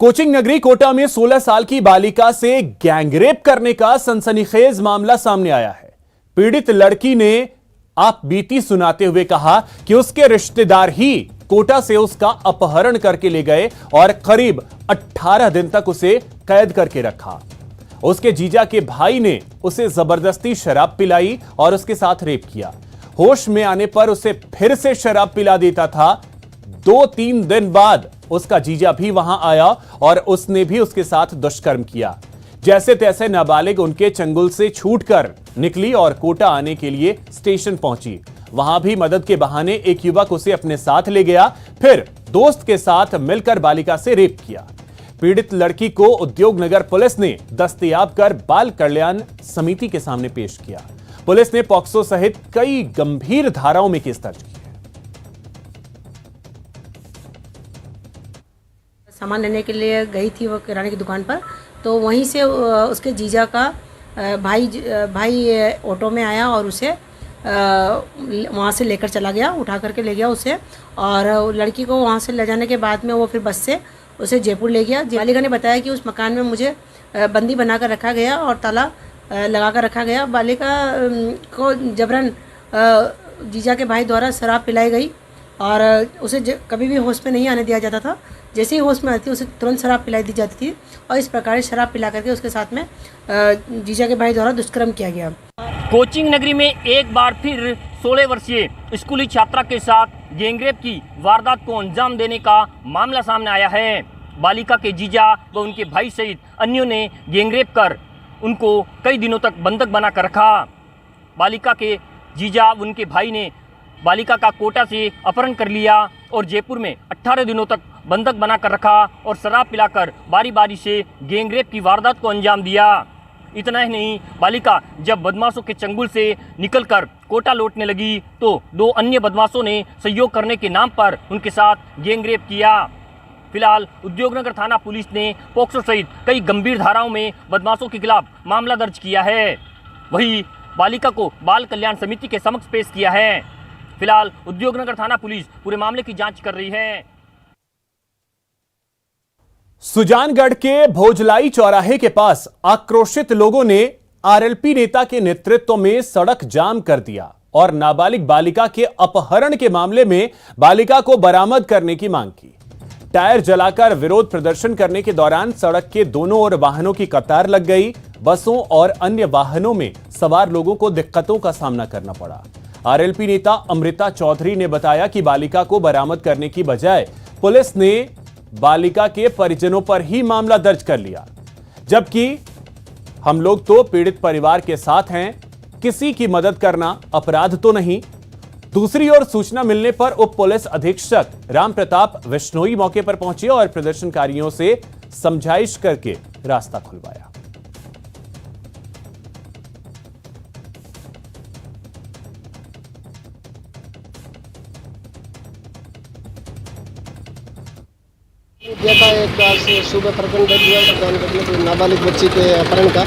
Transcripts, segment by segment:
Coaching नगरी कोटा में 16 साल की बालिका से गैंगरेप करने का सनसनीखेज मामला सामने आया है। पीड़ित लड़की ने आप बीती सुनाते हुए कहा कि उसके रिश्तेदार ही कोटा से उसका अपहरण करके ले गए और करीब 18 दिन तक उसे कैद करके रखा। उसके जीजा के भाई ने उसे जबरदस्ती शराब पिलाई और उसके साथ रेप किया। होश में आने पर उसे फिर से शराब पिला देता था। 2-3 दिन बाद उसका जीजा भी वहां आया और उसने भी उसके साथ दुष्कर्म किया। जैसे तैसे नाबालिग उनके चंगुल से छूटकर निकली और कोटा आने के लिए स्टेशन पहुंची। वहां भी मदद के बहाने एक युवक उसे अपने साथ ले गया, फिर दोस्त के साथ मिलकर बालिका से रेप किया। पीड़ित लड़की को उद्योग नगर पुलिस ने दस्तयाब कर बाल कल्याण समिति के सामने पेश किया। पुलिस ने पॉक्सो सहित कई गंभीर धाराओं में केस दर्ज किया। सामान लेने के लिए गई थी वो किराने की दुकान पर, तो वहीं से उसके जीजा का भाई ऑटो में आया और उसे वहाँ से लेकर चला गया, उठा करके ले गया उसे। और लड़की को वहाँ से ले जाने के बाद में वो फिर बस से उसे जयपुर ले गया। बालिका ने बताया कि उस मकान में मुझे बंदी बनाकर रखा गया और ताला लगा कर रखा गया। बालिका को जबरन जीजा के भाई द्वारा शराब पिलाई गई और उसे कभी भी होश में नहीं आने दिया जाता था। जैसे ही होश में आती उसे तुरंत शराब पिलाई दी जाती थी और इस प्रकार शराब पिला करके उसके साथ में जीजा के भाई द्वारा दुष्कर्म किया गया। कोचिंग नगरी में एक बार फिर 16 वर्षीय स्कूली छात्रा के साथ गैंगरेप की वारदात को अंजाम देने का मामला सामने आया है। बालिका के जीजा व उनके भाई सहित अन्यों ने गैंगरेप कर उनको कई दिनों तक बंधक बनाकर रखा। बालिका के जीजा व उनके भाई ने बालिका का कोटा से अपहरण कर लिया और जयपुर में 18 दिनों तक बंधक बनाकर रखा और शराब पिलाकर बारी बारी से गैंगरेप की वारदात को अंजाम दिया। इतना ही नहीं, बालिका जब बदमाशों के चंगुल से निकलकर कोटा लौटने लगी तो 2 अन्य बदमाशों ने सहयोग करने के नाम पर उनके साथ गैंगरेप किया। फिलहाल उद्योगनगर थाना पुलिस ने पॉक्सो सहित कई गंभीर धाराओं में बदमाशों के खिलाफ मामला दर्ज किया है। वहीं बालिका को बाल कल्याण समिति के समक्ष पेश किया है। फिलहाल उद्योगनगर थाना पुलिस पूरे मामले की जांच कर रही है। सुजानगढ़ के भोजलाई चौराहे के पास आक्रोशित लोगों ने आरएलपी नेता के नेतृत्व में सड़क जाम कर दिया और नाबालिग बालिका के अपहरण के मामले में बालिका को बरामद करने की मांग की। टायर जलाकर विरोध प्रदर्शन करने के दौरान सड़क के दोनों ओर वाहनों की कतार लग गई। बसों और अन्य वाहनों में सवार लोगों को दिक्कतों का सामना करना पड़ा। आरएलपी नेता अमृता चौधरी ने बताया कि बालिका को बरामद करने की बजाय पुलिस ने बालिका के परिजनों पर ही मामला दर्ज कर लिया, जबकि हम लोग तो पीड़ित परिवार के साथ हैं, किसी की मदद करना अपराध तो नहीं। दूसरी ओर सूचना मिलने पर उप पुलिस अधीक्षक राम प्रताप विश्नोई मौके पर पहुंचे और प्रदर्शनकारियों से समझाइश करके रास्ता खुलवाया। देखा एक बार से सुबह प्रकरण दर्ज हुआ नाबालिग बच्ची के अपहरण का,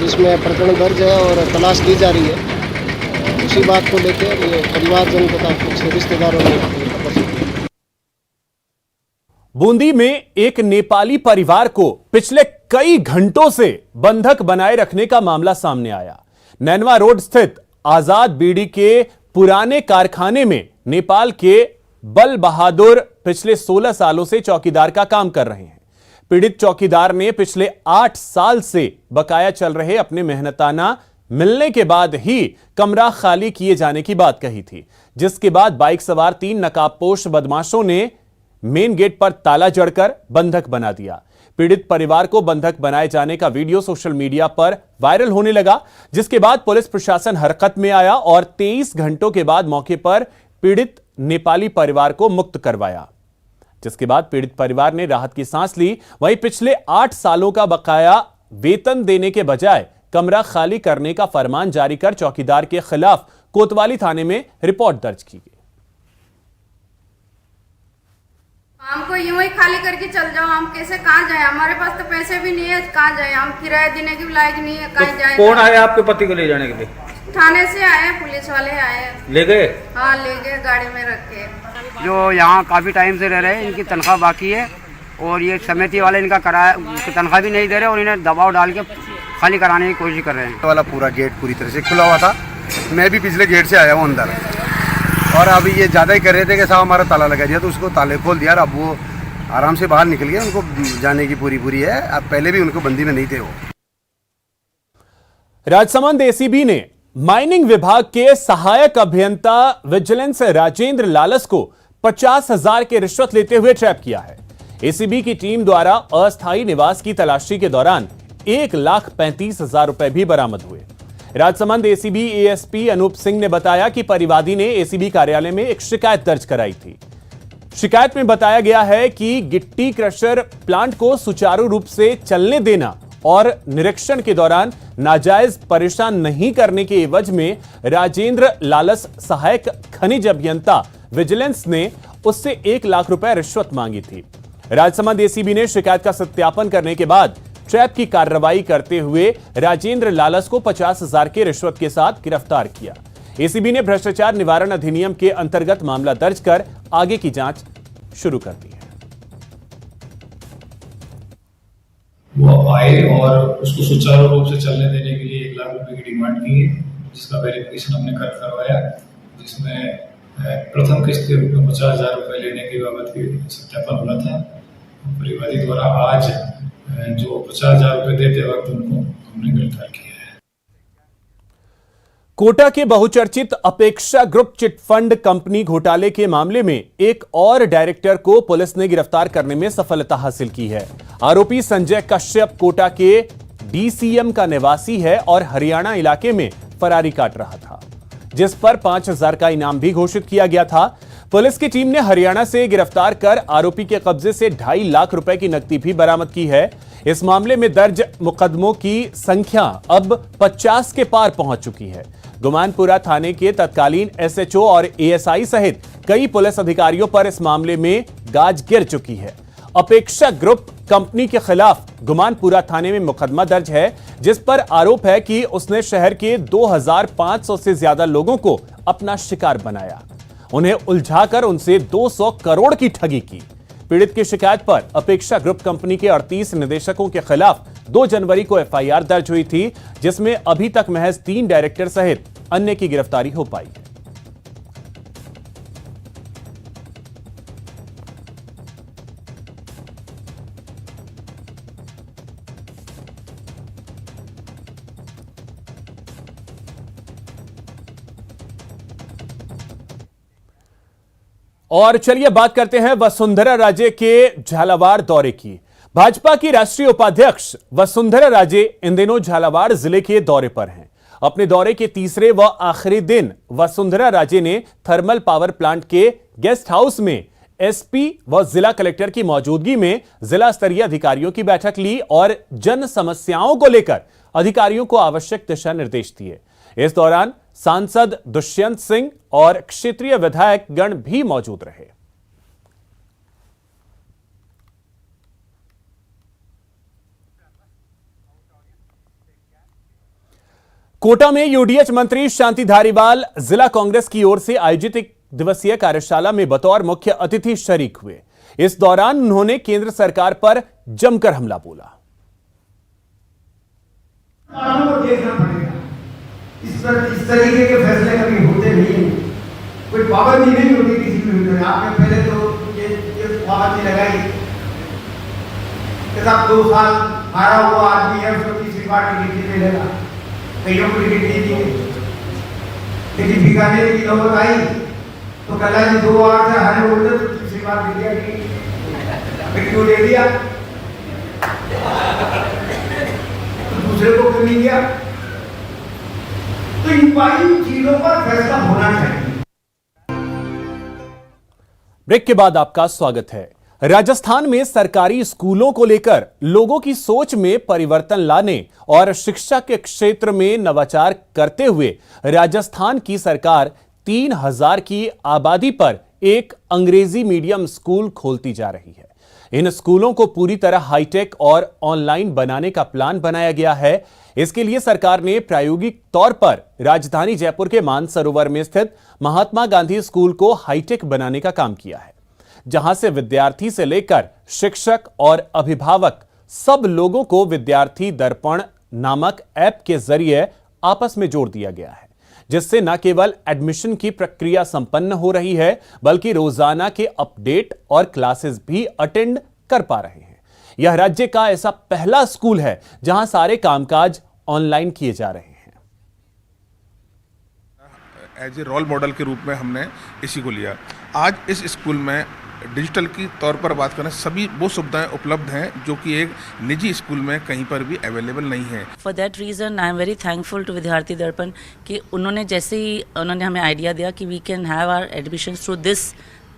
जिसमें प्रकरण दर्ज है और तलाश की जा रही है। उसी बात को लेकर परिवारजन तथा कुछ रिश्तेदारों ने बूंदी में एक नेपाली परिवार को पिछले कई घंटों से बंधक बनाए रखने का मामला सामने आया। नैनवा रोड स्थित आजाद बीड़ी के पुराने कारखाने में नेपाल के बल बहादुर पिछले 16 सालों से चौकीदार का काम कर रहे हैं। पीड़ित चौकीदार ने पिछले 8 साल से बकाया चल रहे अपने मेहनताना मिलने के बाद ही कमरा खाली किए जाने की बात कही थी, जिसके बाद बाइक सवार 3 नकाबपोश बदमाशों ने मेन गेट पर ताला जड़कर बंधक बना दिया। पीड़ित परिवार को बंधक बनाए जाने का वीडियो सोशल मीडिया पर वायरल होने लगा, जिसके बाद पुलिस प्रशासन हरकत में आया और 23 घंटों के बाद मौके पर पीड़ित नेपाली परिवार को मुक्त करवाया, जिसके बाद पीड़ित परिवार ने राहत की सांस ली। वहीं पिछले 8 सालों का बकाया वेतन देने के बजाय कमरा खाली करने का फरमान जारी कर चौकीदार के खिलाफ कोतवाली थाने में रिपोर्ट दर्ज की गई। हमको यूं ही खाली करके चल जाओ, हम कैसे कहाँ जाए? हमारे पास तो पैसे भी नहीं है, कहाँ जाए? हम किराया देने के लायक नहीं है, कहाँ जाए? कौन आए आपके पति को ले जाने के लिए? थाने से आए, पुलिस वाले आए। ले गए? हाँ ले गए, गाड़ी में रख के। जो यहाँ काफ़ी टाइम से रह रहे हैं, इनकी तनख्वाह बाकी है और ये समिति वाले इनका किराया तनख्वाह भी नहीं दे रहे और इन्हें दबाव डाल के खाली कराने की कोशिश कर रहे हैं। वाला पूरा गेट पूरी तरह से खुला हुआ था, मैं भी पिछले गेट से आया हूँ अंदर, और अभी ये ज़्यादा ही कर रहे थे कि साहब हमारा ताला लगा दिया, तो उसको ताले खोल दिया। अब वो आराम से बाहर निकल गए, उनको जाने की पूरी है। अब पहले भी उनको बंदी में नहीं थे वो। राजसमंद एसीबी ने माइनिंग विभाग के सहायक अभियंता विजिलेंस राजेंद्र लालस को 50,000 की रिश्वत लेते हुए ट्रैप किया है। एसीबी की टीम द्वारा अस्थायी निवास की तलाशी के दौरान 1,35,000 रुपए भी बरामद हुए। राजसमंद एसीबी एएसपी अनूप सिंह ने बताया कि परिवादी ने एसीबी कार्यालय में एक शिकायत दर्ज कराई थी। शिकायत में बताया गया है कि गिट्टी क्रशर प्लांट को सुचारू रूप से चलने देना और निरीक्षण के दौरान नाजायज परेशान नहीं करने के एवज में राजेंद्र लालस सहायक खनिज अभियंता विजिलेंस ने उससे 1 लाख रुपए रिश्वत मांगी थी। राजसमंद एसीबी ने शिकायत का सत्यापन करने के बाद ट्रैप की कार्रवाई करते हुए राजेंद्र लालस को 50,000 की रिश्वत के साथ गिरफ्तार किया। एसीबी ने भ्रष्टाचार निवारण अधिनियम के अंतर्गत मामला दर्ज कर आगे की जांच शुरू कर दी है। वो आए और उसको सुचारू रूप से चलने देने के लिए 1 लाख रुपए की डिमांड की है, जिसका वेरिफिकेशन हमने करवाया, जिसमें प्रथम किस्त के रूप में 50,000 रुपए लेने की बाबत की सत्यापन हुआ था। परिवादी द्वारा आज जो 50,000 रुपए देते वक्त उनको हमने गिरफ्तार किया है। कोटा के बहुचर्चित अपेक्षा ग्रुप चिटफंड कंपनी घोटाले के मामले में एक और डायरेक्टर को पुलिस ने गिरफ्तार करने में सफलता हासिल की है। आरोपी संजय कश्यप कोटा के डीसीएम का निवासी है और हरियाणा इलाके में फरारी काट रहा था, जिस पर 5,000 का इनाम भी घोषित किया गया था। पुलिस की टीम ने हरियाणा से गिरफ्तार कर आरोपी के कब्जे से 2.5 लाख रुपए की नकदी भी बरामद की है। इस मामले में दर्ज मुकदमों की संख्या अब 50 के पार पहुंच चुकी है। गुमानपुरा थाने के तत्कालीन एसएचओ और एएसआई सहित कई पुलिस अधिकारियों पर इस मामले में गाज गिर चुकी है। अपेक्षा ग्रुप कंपनी के खिलाफ गुमानपुरा थाने में मुकदमा दर्ज है, जिस पर आरोप है कि उसने शहर के 2,500 से ज्यादा लोगों को अपना शिकार बनाया, उन्हें उलझाकर उनसे 200 करोड़ की ठगी की। पीड़ित की शिकायत पर अपेक्षा ग्रुप कंपनी के 38 निदेशकों के खिलाफ 2 जनवरी को एफआईआर दर्ज हुई थी, जिसमें अभी तक महज 3 डायरेक्टर सहित अन्य की गिरफ्तारी हो पाई है। और चलिए बात करते हैं वसुंधरा राजे के झालावाड़ दौरे की। भाजपा की राष्ट्रीय उपाध्यक्ष वसुंधरा राजे इन दिनों झालावाड़ जिले के दौरे पर हैं। अपने दौरे के तीसरे व आखिरी दिन वसुंधरा राजे ने थर्मल पावर प्लांट के गेस्ट हाउस में एसपी व जिला कलेक्टर की मौजूदगी में जिला स्तरीय अधिकारियों की बैठक ली और जन समस्याओं को लेकर अधिकारियों को आवश्यक दिशा निर्देश दिए। इस दौरान सांसद दुष्यंत सिंह और क्षेत्रीय विधायक गण भी मौजूद रहे। कोटा में यूडीएच मंत्री शांति धारीवाल जिला कांग्रेस की ओर से आयोजित 1 दिवसीय कार्यशाला में बतौर मुख्य अतिथि शरीक हुए। इस दौरान उन्होंने केंद्र सरकार पर जमकर हमला बोला। इस तरीके के फैसले कभी होते नहीं, कोई पाबंदी नहीं होती किसी भी। आपने पहले तो ये पाबंदी लगाई कि साहब 2 साल हारा हुआ आदमी है, उसको तीसरी बार टिकट नहीं मिलेगा, कईयों को टिकट नहीं दी। लेकिन बीकानेर की नौबत आई तो कला जी 2 बार से हारे होते तो तीसरी बार दे दिया कि क्यों दे दिया, तो दूसरे को क्यों नहीं दिया। तो इन चीजों पर फैसला होना चाहिए। ब्रेक के बाद आपका स्वागत है। राजस्थान में सरकारी स्कूलों को लेकर लोगों की सोच में परिवर्तन लाने और शिक्षा के क्षेत्र में नवाचार करते हुए राजस्थान की सरकार 3,000 की आबादी पर एक अंग्रेजी मीडियम स्कूल खोलती जा रही है। इन स्कूलों को पूरी तरह हाईटेक और ऑनलाइन बनाने का प्लान बनाया गया है। इसके लिए सरकार ने प्रायोगिक तौर पर राजधानी जयपुर के मानसरोवर में स्थित महात्मा गांधी स्कूल को हाईटेक बनाने का काम किया है। जहां से विद्यार्थी से लेकर शिक्षक और अभिभावक सब लोगों को विद्यार्थी दर्पण नामक ऐप के जरिए आपस में जोड़ दिया गया है, जिससे न केवल एडमिशन की प्रक्रिया संपन्न हो रही है बल्कि रोजाना के अपडेट और क्लासेस भी अटेंड कर पा रहे हैं। यह राज्य का ऐसा पहला स्कूल है जहां सारे कामकाज ऑनलाइन किए जा रहे हैं। एज ए रोल मॉडल के रूप में हमने इसी को लिया। आज इस स्कूल में डिजिटल की तौर पर बात करें, सभी वो सुविधाएं उपलब्ध हैं जो कि एक निजी स्कूल में कहीं पर भी अवेलेबल नहीं है। For that reason I am very thankful to Vidyarthi Darpan कि उन्होंने जैसे ही उन्होंने हमें आइडिया दिया कि we can have our admission through this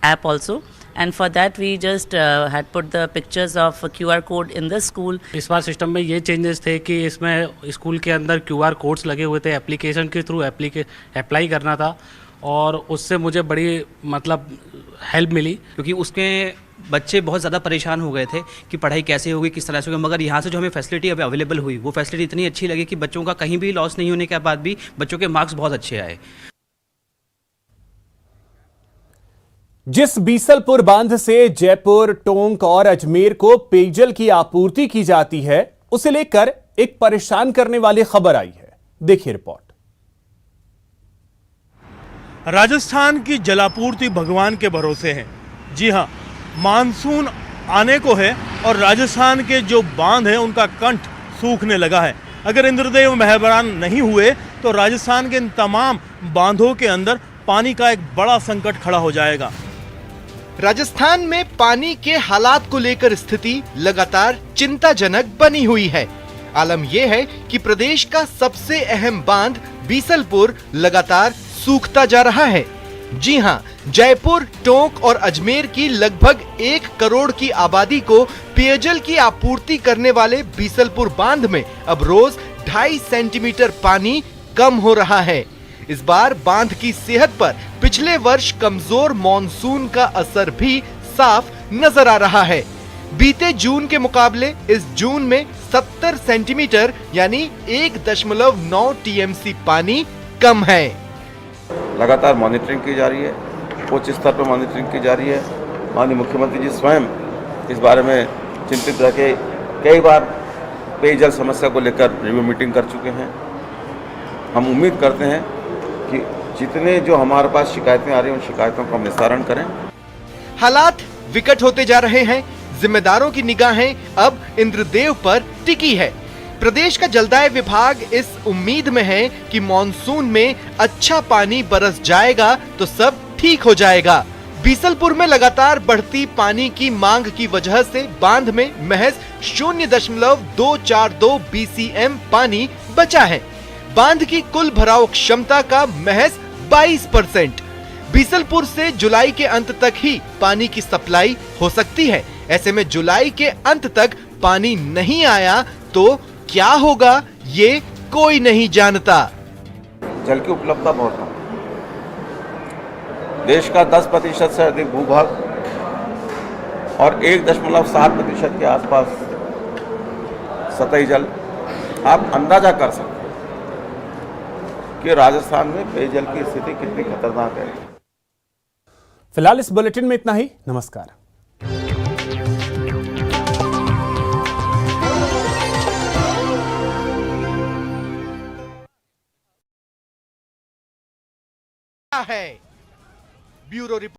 app also, and for that we just had put the pictures of QR code in the school. इस बार system में ये चेंजेस थे कि इसमें स्कूल के अंदर QR कोड्स लगे हुए थे, एप्लीकेशन के थ्रू अप्लाई करना था और उससे मुझे बड़ी हेल्प मिली, क्योंकि उसमें बच्चे बहुत ज़्यादा परेशान हो गए थे कि पढ़ाई कैसे होगी, किस तरह से होगी। मगर यहाँ से जो हमें फैसिलिटी अब अवेलेबल हुई, वो फैसिलिटी इतनी अच्छी लगी कि बच्चों का कहीं भी लॉस नहीं होने के बाद भी बच्चों के मार्क्स बहुत अच्छे आए। जिस बीसलपुर बांध से जयपुर, टोंक और अजमेर को पेयजल की आपूर्ति की जाती है, उसे लेकर एक परेशान करने वाली खबर आई है। देखिए रिपोर्ट। राजस्थान की जलापूर्ति भगवान के भरोसे है। जी हां, मानसून आने को है और राजस्थान के जो बांध हैं उनका कंठ सूखने लगा है। अगर इंद्रदेव मेहरबान नहीं हुए तो राजस्थान के इन तमाम बांधों के अंदर पानी का एक बड़ा संकट खड़ा हो जाएगा। राजस्थान में पानी के हालात को लेकर स्थिति लगातार चिंताजनक बनी हुई है। आलम यह है कि प्रदेश का सबसे अहम बांध बीसलपुर लगातार सूखता जा रहा है। जी हां, जयपुर, टोंक और अजमेर की लगभग 1 करोड़ की आबादी को पेयजल की आपूर्ति करने वाले बीसलपुर बांध में अब रोज 2.5 सेंटीमीटर पानी कम हो रहा है। इस बार बांध की सेहत पर पिछले वर्ष कमजोर मॉनसून का असर भी साफ नजर आ रहा है। बीते जून के मुकाबले इस जून में 70 सेंटीमीटर यानी 1.9 टीएमसी पानी कम है। लगातार मॉनिटरिंग की जा रही है, उच्च स्तर पर मॉनिटरिंग की जा रही है। माननीय मुख्यमंत्री जी स्वयं इस बारे में चिंतित रह के कई बार पेयजल समस्या को लेकर रिव्यू मीटिंग कर चुके हैं। हम उम्मीद करते हैं कि जितने जो हमारे पास शिकायतें आ रही हैं उन शिकायतों का निस्तारण करें। हालात विकट होते जा रहे हैं। जिम्मेदारों की निगाहें अब इंद्रदेव पर टिकी है। प्रदेश का जलदाय विभाग इस उम्मीद में है कि मॉनसून में अच्छा पानी बरस जाएगा तो सब ठीक हो जाएगा। बीसलपुर में लगातार बढ़ती पानी की मांग की वजह से बांध में महज 0.242 BCM पानी बचा है। बांध की कुल भराव क्षमता का महज 22%। बीसलपुर से जुलाई के अंत तक ही पानी की सप्लाई हो सकती है। ऐसे में जुलाई के अंत तक पानी नहीं आया तो क्या होगा ये कोई नहीं जानता। जल की उपलब्धता बहुत कम। देश का 10% से अधिक भूभाग और 1.7% के आसपास सतही जल। आप अंदाजा कर सकते हैं कि राजस्थान में पेयजल की स्थिति कितनी खतरनाक है। फिलहाल इस बुलेटिन में इतना ही। नमस्कार। है ब्यूरो रिपोर्ट।